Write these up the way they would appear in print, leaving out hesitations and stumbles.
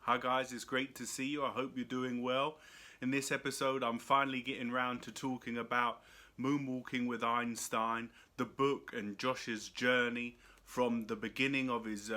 Hi guys, it's great to see you. I hope you're doing well. In this episode, I'm finally getting round to talking about Moonwalking with Einstein, the book, and Josh's journey from the beginning of his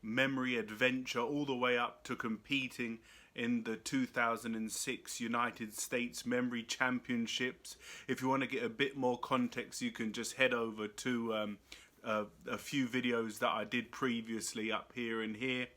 memory adventure all the way up to competing in the 2006 United States Memory Championships. If you want to get a bit more context, you can just head over to a few videos that I did previously up here and here,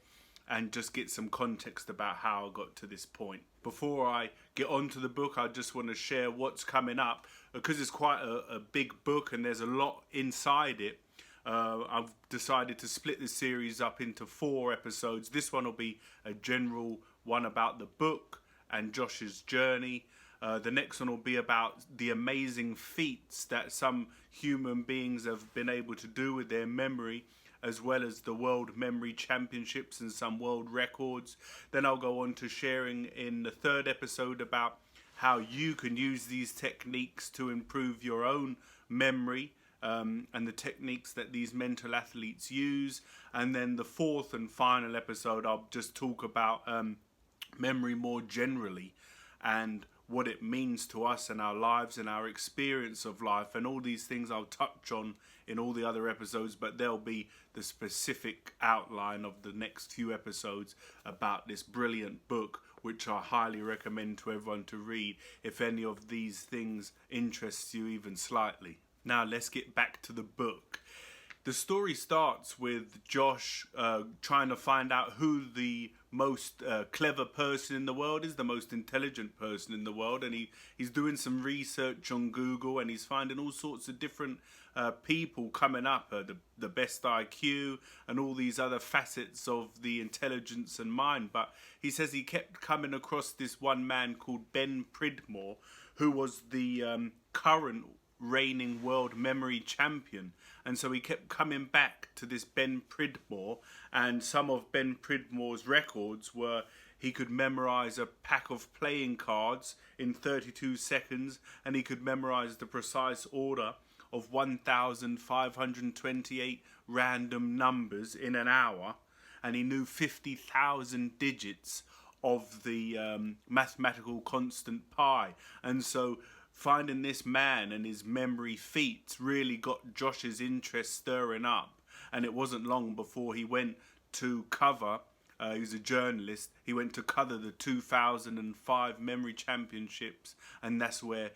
and just get some context about how I got to this point. Before I get on to the book, I just want to share what's coming up, because it's quite a big book and there's a lot inside it. I've decided to split the series up into 4 episodes. This one will be a general one about the book and Josh's journey. The next one will be about the amazing feats that some human beings have been able to do with their memory, as well as the World Memory Championships and some world records. Then I'll go on to sharing in the 3rd episode about how you can use these techniques to improve your own memory, and the techniques that these mental athletes use. And then the 4th and final episode, I'll just talk about memory more generally and what it means to us and our lives and our experience of life, and all these things I'll touch on in all the other episodes, but there'll be the specific outline of the next few episodes about this brilliant book, which I highly recommend to everyone to read if any of these things interest you even slightly. Now let's get back to the book. The story starts with Josh trying to find out who the most clever person in the world is, the most intelligent person in the world, and he's doing some research on Google, and he's finding all sorts of different people coming up, the best IQ and all these other facets of the intelligence and mind. But he says he kept coming across this one man called Ben Pridmore, who was the current reigning world memory champion. And so he kept coming back to this Ben Pridmore, and some of Ben Pridmore's records were he could memorize a pack of playing cards in 32 seconds, and he could memorize the precise order of 1,528 random numbers in an hour, and he knew 50,000 digits of the mathematical constant pi. And so finding this man and his memory feats really got Josh's interest stirring up. And it wasn't long before he went to cover, he was a journalist, he went to cover the 2005 Memory Championships, and that's where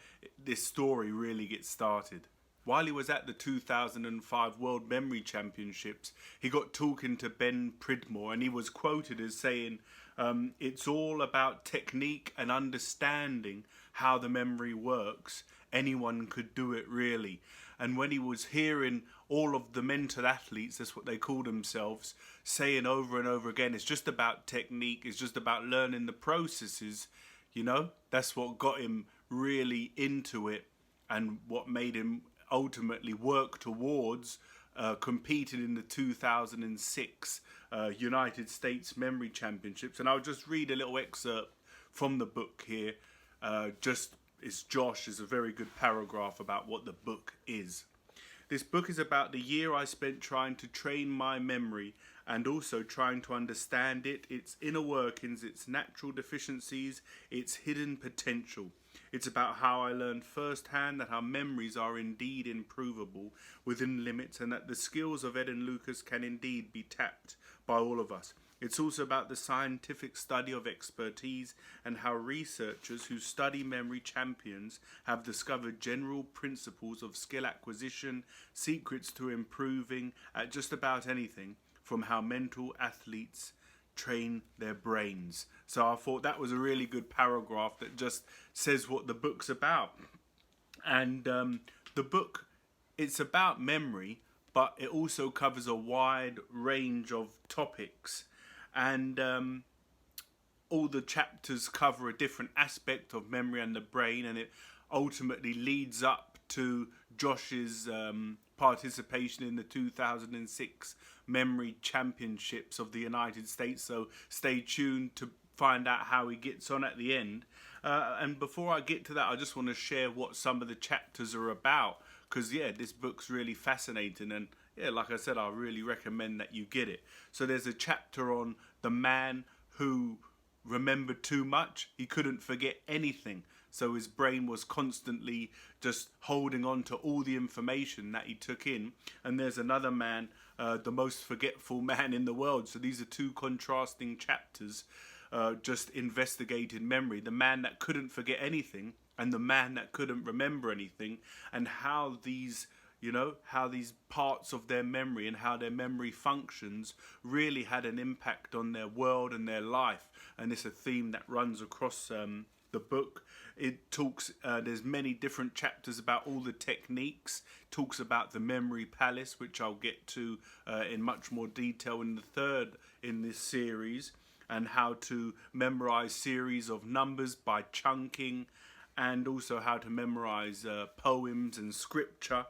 this story really gets started. While he was at the 2005 World Memory Championships, he got talking to Ben Pridmore, and he was quoted as saying, it's all about technique and understanding how the memory works. Anyone could do it, really. And when he was hearing all of the mental athletes, that's what they call themselves, saying over and over again, it's just about technique, it's just about learning the processes, that's what got him really into it, and what made him ultimately work towards competing in the 2006 United States Memory Championships. And I'll just read a little excerpt from the book here. Josh is a very good paragraph about what the book is. This book is about the year I spent trying to train my memory, and also trying to understand it, its inner workings, its natural deficiencies, its hidden potential. It's about how I learned firsthand that our memories are indeed improvable within limits, and that the skills of Ed and Lucas can indeed be tapped by all of us. It's also about the scientific study of expertise, and how researchers who study memory champions have discovered general principles of skill acquisition, secrets to improving at just about anything, from how mental athletes train their brains. So I thought that was a really good paragraph that just says what the book's about. And the book, it's about memory, but it also covers a wide range of topics. And all the chapters cover a different aspect of memory and the brain, and it ultimately leads up to Josh's participation in the 2006 Memory Championships of the United States. So stay tuned to find out how he gets on at the end. And before I get to that, I just want to share what some of the chapters are about, because this book's really fascinating, and like I said, I really recommend that you get it. So there's a chapter on the man who remembered too much. He couldn't forget anything. So his brain was constantly just holding on to all the information that he took in. And there's another man, the most forgetful man in the world. So these are two contrasting chapters, just investigating memory. The man that couldn't forget anything and the man that couldn't remember anything, and how these how these parts of their memory and how their memory functions really had an impact on their world and their life. And it's a theme that runs across the book. It talks, there's many different chapters about all the techniques. Talks about the memory palace, which I'll get to in much more detail in the third in this series, and how to memorize series of numbers by chunking, and also how to memorize poems and scripture.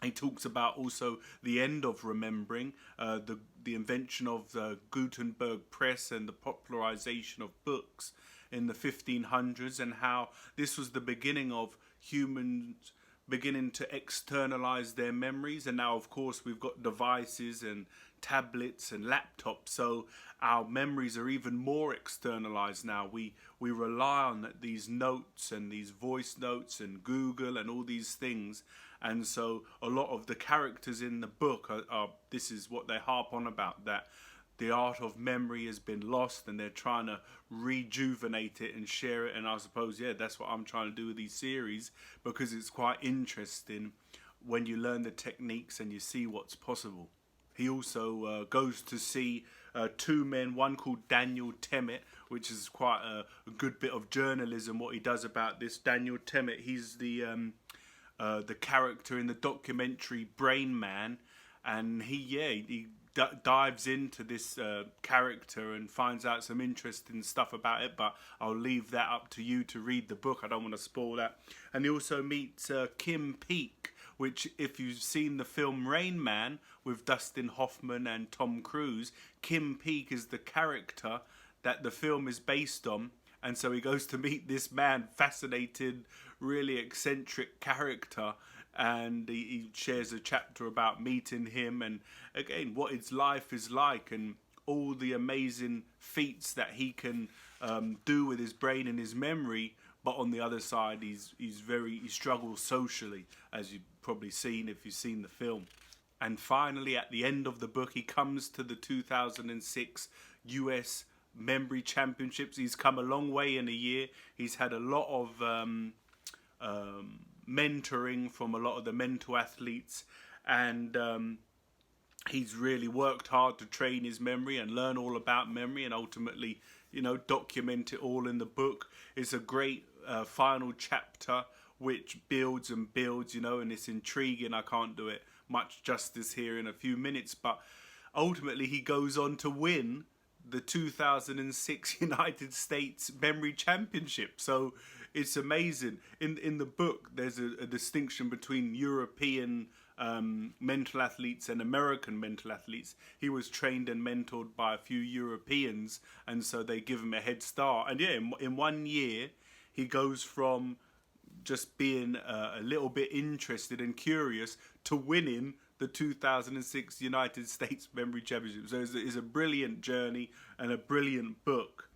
He talks about also the end of remembering, the invention of the Gutenberg press and the popularization of books in the 1500s, and how this was the beginning of humans beginning to externalize their memories. And now, of course, we've got devices and tablets and laptops, so our memories are even more externalized now. We rely on these notes and these voice notes and Google and all these things. And so a lot of the characters in the book are this is what they harp on about, that the art of memory has been lost and they're trying to rejuvenate it and share it. And I suppose, that's what I'm trying to do with these series, because it's quite interesting when you learn the techniques and you see what's possible. He also goes to see two men, one called Daniel Temmett, which is quite a good bit of journalism, what he does about this. Daniel Temmett, he's the character in the documentary Brain Man, and he dives into this character and finds out some interesting stuff about it, but I'll leave that up to you to read the book. I don't want to spoil that. And he also meets Kim Peek, which, if you've seen the film Rain Man with Dustin Hoffman and Tom Cruise, Kim Peek is the character that the film is based on. And so he goes to meet this man, fascinating, really eccentric character, and he shares a chapter about meeting him and, again, what his life is like and all the amazing feats that he can do with his brain and his memory. But on the other side, he struggles socially, as you've probably seen if you've seen the film. And finally, at the end of the book, he comes to the 2006 US Memory Championships. He's come a long way in a year. He's had a lot of mentoring from a lot of the mental athletes, and he's really worked hard to train his memory and learn all about memory, and ultimately, document it all in the book. It's a great final chapter which builds and builds, and it's intriguing. I can't do it much justice here in a few minutes, but ultimately he goes on to win the 2006 United States Memory Championship. So it's amazing. In the book, there's a distinction between European mental athletes and American mental athletes. He was trained and mentored by a few Europeans, and so they give him a head start. And in 1 year, he goes from just being a little bit interested and curious to winning the 2006 United States Memory Championship. So it's a brilliant journey and a brilliant book.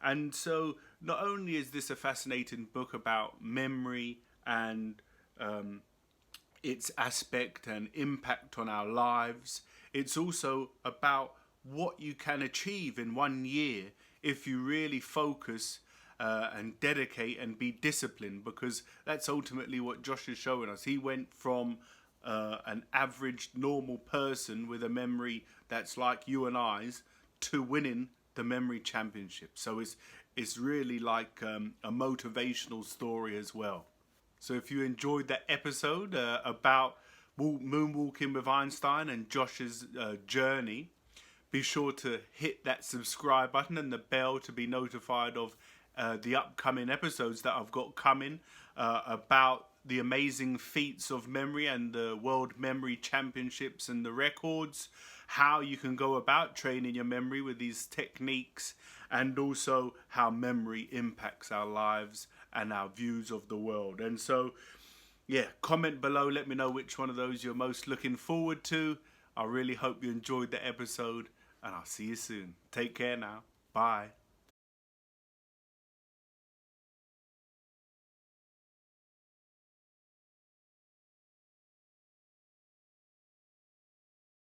And so not only is this a fascinating book about memory and its aspect and impact on our lives, it's also about what you can achieve in 1 year if you really focus and dedicate and be disciplined, because that's ultimately what Josh is showing us. He went from an average normal person with a memory that's like you and I's to winning the memory championship. So it's really like a motivational story as well. So if you enjoyed that episode about moonwalking with Einstein and Josh's journey, be sure to hit that subscribe button and the bell to be notified of the upcoming episodes that I've got coming about the amazing feats of memory and the World Memory Championships and the records, how you can go about training your memory with these techniques, and also how memory impacts our lives and our views of the world. And so, comment below, let me know which one of those you're most looking forward to. I really hope you enjoyed the episode, and I'll see you soon. Take care now. Bye.